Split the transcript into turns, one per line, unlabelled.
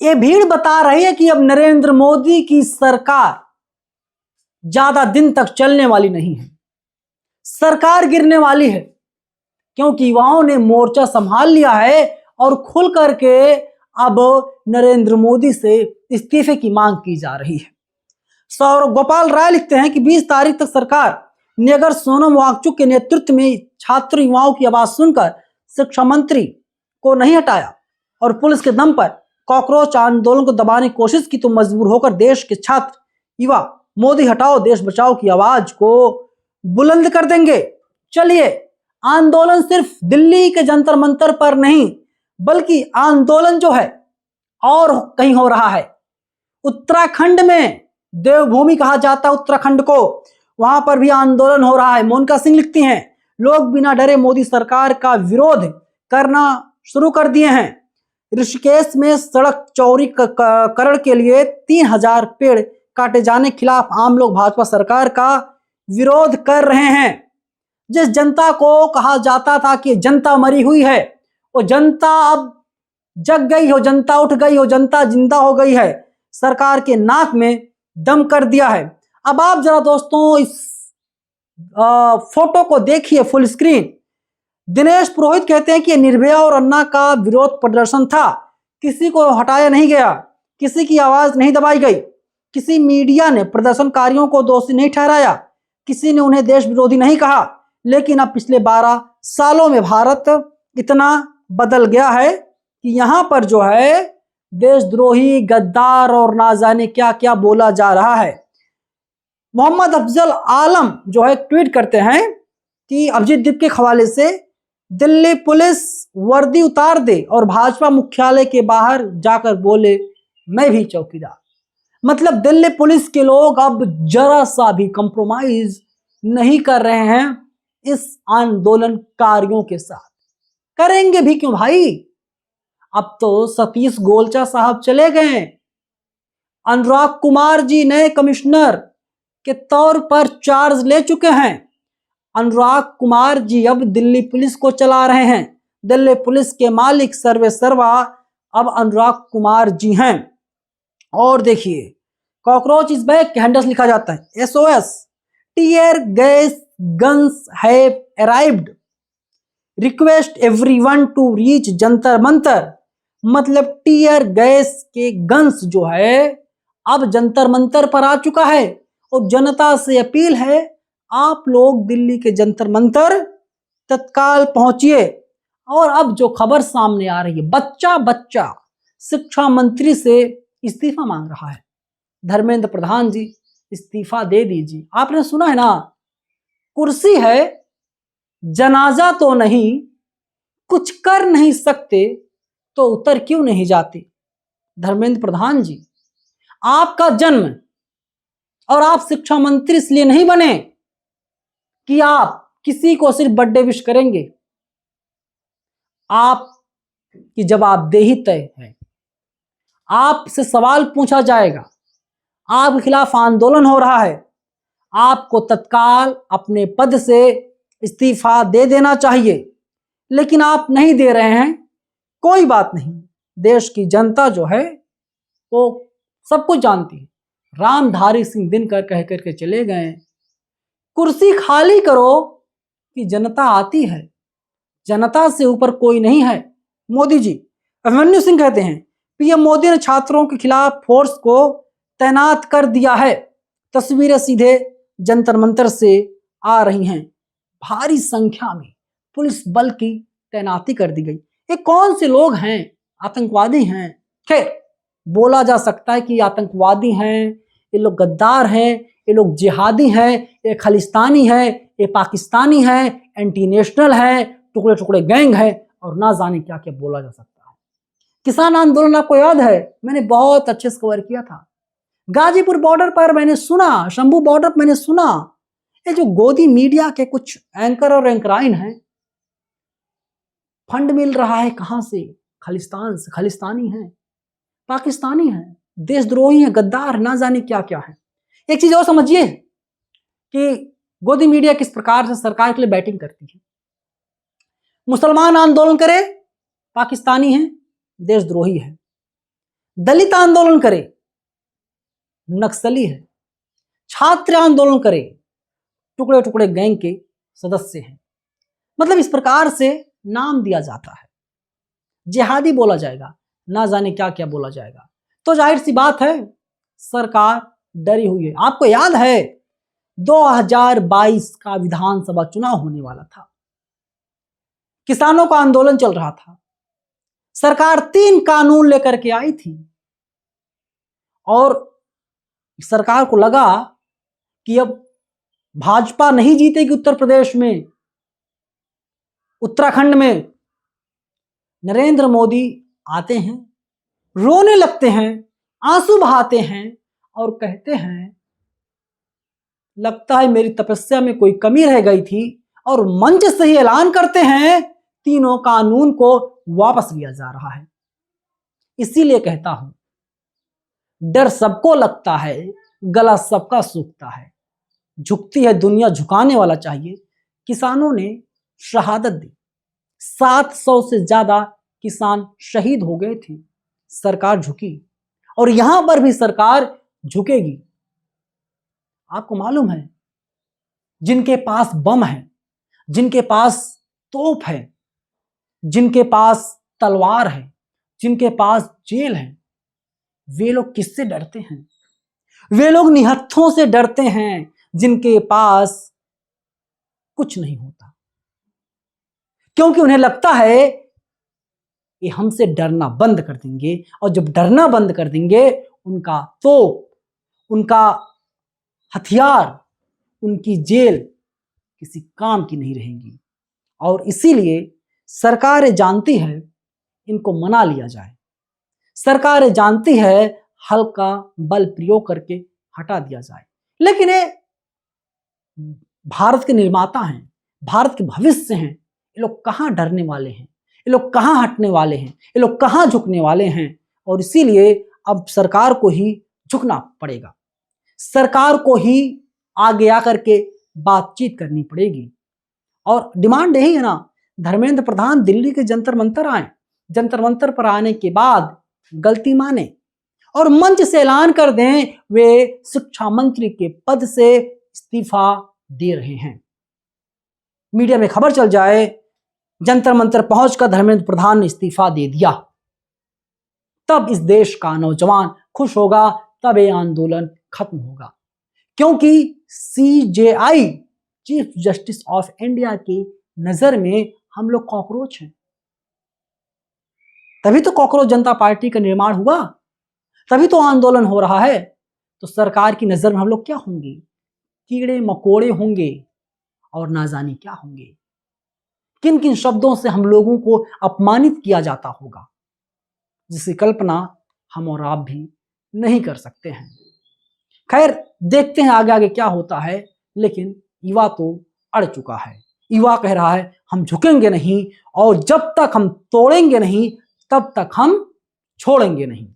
ये भीड़ बता रही है कि अब नरेंद्र मोदी की सरकार ज्यादा दिन तक चलने वाली नहीं है, सरकार गिरने वाली है, क्योंकि युवाओं ने मोर्चा संभाल लिया है और खुल करके अब नरेंद्र मोदी से इस्तीफे की मांग की जा रही है। सौरभ गोपाल राय लिखते हैं कि 20 तारीख तक सरकार ने अगर सोनम वांगचुक के नेतृत्व में छात्र युवाओं की आवाज सुनकर शिक्षा मंत्री को नहीं हटाया और पुलिस के दम पर कॉकरोच आंदोलन को दबाने की कोशिश की तो मजबूर होकर देश के छात्र युवा मोदी हटाओ देश बचाओ की आवाज को बुलंद कर देंगे। चलिए, आंदोलन सिर्फ दिल्ली के जंतर मंतर पर नहीं बल्कि आंदोलन जो है और कहीं हो रहा है। उत्तराखंड में देवभूमि कहा जाता है उत्तराखंड को, वहां पर भी आंदोलन हो रहा है। मोनिका सिंह लिखती हैं, लोग बिना डरे मोदी सरकार का विरोध करना शुरू कर दिए हैं। ऋषिकेश में सड़क चौड़ीकरण के लिए 3000 पेड़ काटे जाने के खिलाफ आम लोग भाजपा सरकार का विरोध कर रहे हैं। जिस जनता को कहा जाता था कि जनता मरी हुई है, वो जनता अब जग गई हो, जनता उठ गई हो, जनता जिंदा हो गई है, सरकार के नाक में दम कर दिया है। अब आप जरा दोस्तों इस फोटो को देखिए फुल स्क्रीन। दिनेश पुरोहित कहते हैं कि निर्भया और अन्ना का विरोध प्रदर्शन था, किसी को हटाया नहीं गया, किसी की आवाज नहीं दबाई गई, किसी मीडिया ने प्रदर्शनकारियों को दोषी नहीं ठहराया, किसी ने उन्हें देश विरोधी नहीं कहा। लेकिन अब पिछले 12 सालों में भारत इतना बदल गया है कि यहां पर जो है देशद्रोही, गद्दार और ना जाने क्या क्या बोला जा रहा है। मोहम्मद अफजल आलम जो है ट्वीट करते हैं कि अभिजीत दीप के हवाले से दिल्ली पुलिस वर्दी उतार दे और भाजपा मुख्यालय के बाहर जाकर बोले मैं भी चौकीदार। मतलब दिल्ली पुलिस के लोग अब जरा सा भी कंप्रोमाइज नहीं कर रहे हैं इस आंदोलनकारियों के साथ। करेंगे भी क्यों भाई, अब तो सतीश गोलचा साहब चले गए, अनुराग कुमार जी नए कमिश्नर के तौर पर चार्ज ले चुके हैं। अनुराग कुमार जी अब दिल्ली पुलिस को चला रहे हैं। दिल्ली पुलिस के मालिक सर्वे सर्वा अब अनुराग कुमार जी हैं। और देखिए, कॉकरोच इज बैक के हैंडल्स लिखा जाता है, SOS, tear gas guns have arrived, request everyone to reach Jantar Mantar. मतलब टीयर गैस के गन्स जो है अब जंतर मंतर पर आ चुका है और जनता से अपील है आप लोग दिल्ली के जंतर मंतर तत्काल पहुंचिए। और अब जो खबर सामने आ रही है, बच्चा शिक्षा मंत्री से इस्तीफा मांग रहा है। धर्मेंद्र प्रधान जी इस्तीफा दे दीजिए। आपने सुना है ना, कुर्सी है जनाजा तो नहीं, कुछ कर नहीं सकते तो उतर क्यों नहीं जाते। धर्मेंद्र प्रधान जी, आपका जन्म और आप शिक्षा मंत्री इसलिए नहीं बने कि आप किसी को सिर्फ बर्थडे विश करेंगे। आपकी जवाबदेही तय है, आपसे सवाल पूछा जाएगा, आपके खिलाफ आंदोलन हो रहा है, आपको तत्काल अपने पद से इस्तीफा दे देना चाहिए। लेकिन आप नहीं दे रहे हैं, कोई बात नहीं, देश की जनता जो है वो सब कुछ जानती है। रामधारी सिंह दिनकर कह करके चले गए, कुर्सी खाली करो कि जनता आती है, जनता से ऊपर कोई नहीं है। मोदी जी, अभिमन्यु सिंह कहते हैं पीएम मोदी ने छात्रों के खिलाफ फोर्स को तैनात कर दिया है, तस्वीरें सीधे जंतर मंतर से आ रही हैं, भारी संख्या में पुलिस बल की तैनाती कर दी गई। ये कौन से लोग हैं? आतंकवादी हैं। खैर, बोला जा सकता है कि आतंकवादी हैं, ये लोग गद्दार हैं, ये लोग जिहादी हैं, ये खालिस्तानी हैं, ये पाकिस्तानी हैं, एंटी नेशनल हैं, टुकड़े टुकड़े गैंग हैं और ना जाने क्या क्या बोला जा सकता है। किसान आंदोलन आपको याद है, मैंने बहुत अच्छे से कवर किया था। गाजीपुर बॉर्डर पर मैंने सुना, शंभू बॉर्डर पर मैंने सुना, ये जो गोदी मीडिया के कुछ एंकर और एंकराइन हैं, फंड मिल रहा है कहां से? खालिस्तान से। खालिस्तानी हैं, पाकिस्तानी हैं, देशद्रोही हैं, गद्दार, ना जाने क्या क्या है। एक चीज और समझिए कि गोदी मीडिया किस प्रकार से सरकार के लिए बैटिंग करती है। मुसलमान आंदोलन करे, पाकिस्तानी हैं, देशद्रोही है। दलित आंदोलन करे, नक्सली है, छात्र आंदोलन करे, टुकड़े टुकड़े गैंग के सदस्य हैं। मतलब इस प्रकार से नाम दिया जाता है, जिहादी बोला जाएगा, ना जाने क्या क्या बोला जाएगा। तो जाहिर सी बात है सरकार डरी हुई है। आपको याद है 2022 का विधानसभा चुनाव होने वाला था, किसानों का आंदोलन चल रहा था, सरकार 3 कानून लेकर के आई थी और सरकार को लगा कि अब भाजपा नहीं जीतेगी उत्तर प्रदेश में, उत्तराखंड में। नरेंद्र मोदी आते हैं, रोने लगते हैं, आंसू बहाते हैं और कहते हैं लगता है मेरी तपस्या में कोई कमी रह गई थी, और मंच से ही ऐलान करते हैं 3 कानून को वापस लिया जा रहा है। इसीलिए कहता हूं डर सबको लगता है, गला सबका सूखता है, झुकती है दुनिया झुकाने वाला चाहिए। किसानों ने शहादत दी, 700 से ज्यादा किसान शहीद हो गए थे, सरकार झुकी और यहां पर भी सरकार झुकेगी। आपको मालूम है जिनके पास बम है, जिनके पास तोप है, जिनके पास तलवार है, जिनके पास जेल है, वे लोग किससे डरते हैं? वे लोग निहत्थों से डरते हैं जिनके पास कुछ नहीं होता, क्योंकि उन्हें लगता है ये हमसे डरना बंद कर देंगे, और जब डरना बंद कर देंगे उनका तोप, उनका हथियार, उनकी जेल किसी काम की नहीं रहेगी। और इसीलिए सरकारें जानती है इनको मना लिया जाए, सरकारें जानती है हल्का बल प्रयोग करके हटा दिया जाए, लेकिन ये भारत के निर्माता हैं, भारत के भविष्य हैं, ये लोग कहां डरने वाले हैं, ये लोग कहां हटने वाले हैं, ये लोग कहां झुकने वाले हैं। और इसीलिए अब सरकार को ही झुकना पड़ेगा, सरकार को ही आगे आकर के बातचीत करनी पड़ेगी। और डिमांड यही है ना, धर्मेंद्र प्रधान दिल्ली के जंतर मंतर आए, जंतर मंतर पर आने के बाद गलती माने और मंच से ऐलान कर दें वे शिक्षा मंत्री के पद से इस्तीफा दे रहे हैं। मीडिया में खबर चल जाए जंतर मंतर पहुंचकर धर्मेंद्र प्रधान ने इस्तीफा दे दिया, तब इस देश का नौजवान खुश होगा, तब ये आंदोलन खत्म होगा। क्योंकि CJI, chief justice of India की नजर में हम लोग कॉकरोच हैं। तभी तो कॉकरोच जनता पार्टी का निर्माण हुआ, तभी तो आंदोलन हो रहा है। तो सरकार की नजर में हम लोग क्या होंगे? कीड़े मकोड़े होंगे और ना जाने क्या होंगे। किन किन शब्दों से हम लोगों को अपमानित किया जाता होगा, जिसकी कल्पना हम और आप भी नहीं कर सकते हैं। खैर देखते हैं आगे आगे क्या होता है, लेकिन युवा तो अड़ चुका है। युवा कह रहा है हम झुकेंगे नहीं, और जब तक हम तोड़ेंगे नहीं तब तक हम छोड़ेंगे नहीं।